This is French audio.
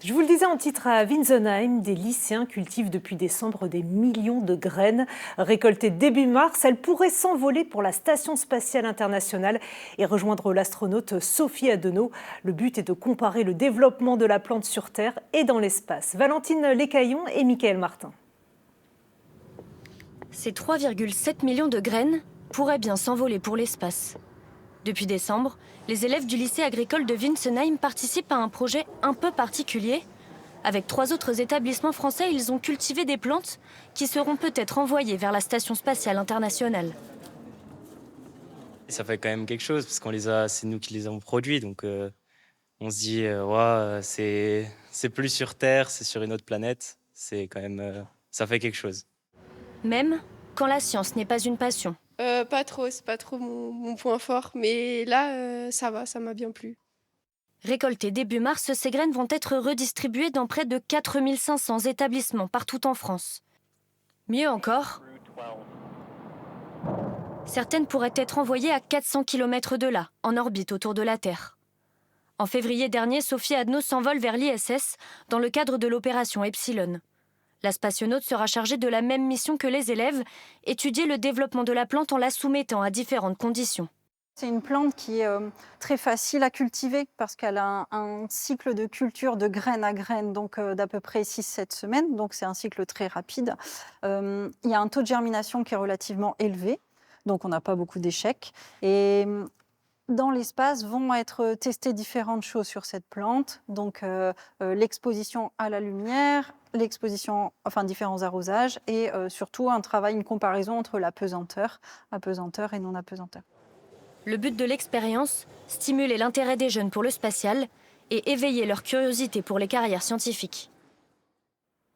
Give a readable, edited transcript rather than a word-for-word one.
Je vous le disais en titre à Winsenheim, des lycéens cultivent depuis décembre des millions de graines. Récoltées début mars, elles pourraient s'envoler pour la Station spatiale internationale et rejoindre l'astronaute Sophie Adenau. Le but est de comparer le développement de la plante sur Terre et dans l'espace. Valentine Lécaillon et Mickaël Martin. Ces 3,7 millions de graines pourraient bien s'envoler pour l'espace. Depuis décembre, les élèves du lycée agricole de Winsenheim participent à un projet un peu particulier. Avec 3 autres établissements français, ils ont cultivé des plantes qui seront peut-être envoyées vers la Station spatiale internationale. Ça fait quand même quelque chose parce c'est nous qui les avons produits, donc on se dit ouais, c'est plus sur Terre, c'est sur une autre planète. C'est quand même ça fait quelque chose. Même quand la science n'est pas une passion. Pas trop, c'est pas trop mon point fort, mais là, ça va, ça m'a bien plu. Récoltées début mars, ces graines vont être redistribuées dans près de 4500 établissements partout en France. Mieux encore, certaines pourraient être envoyées à 400 km de là, en orbite autour de la Terre. En février dernier, Sophie Adenau s'envole vers l'ISS dans le cadre de l'opération Epsilon. La spationaute sera chargée de la même mission que les élèves, étudier le développement de la plante en la soumettant à différentes conditions. C'est une plante qui est très facile à cultiver parce qu'elle a un cycle de culture de graine à graine donc d'à peu près 6-7 semaines. Donc c'est un cycle très rapide. Il y a un taux de germination qui est relativement élevé, donc on n'a pas beaucoup d'échecs. Et dans l'espace vont être testées différentes choses sur cette plante, donc l'exposition à la lumière, différents arrosages et surtout une comparaison entre apesanteur et non apesanteur. Le but de l'expérience, stimuler l'intérêt des jeunes pour le spatial et éveiller leur curiosité pour les carrières scientifiques.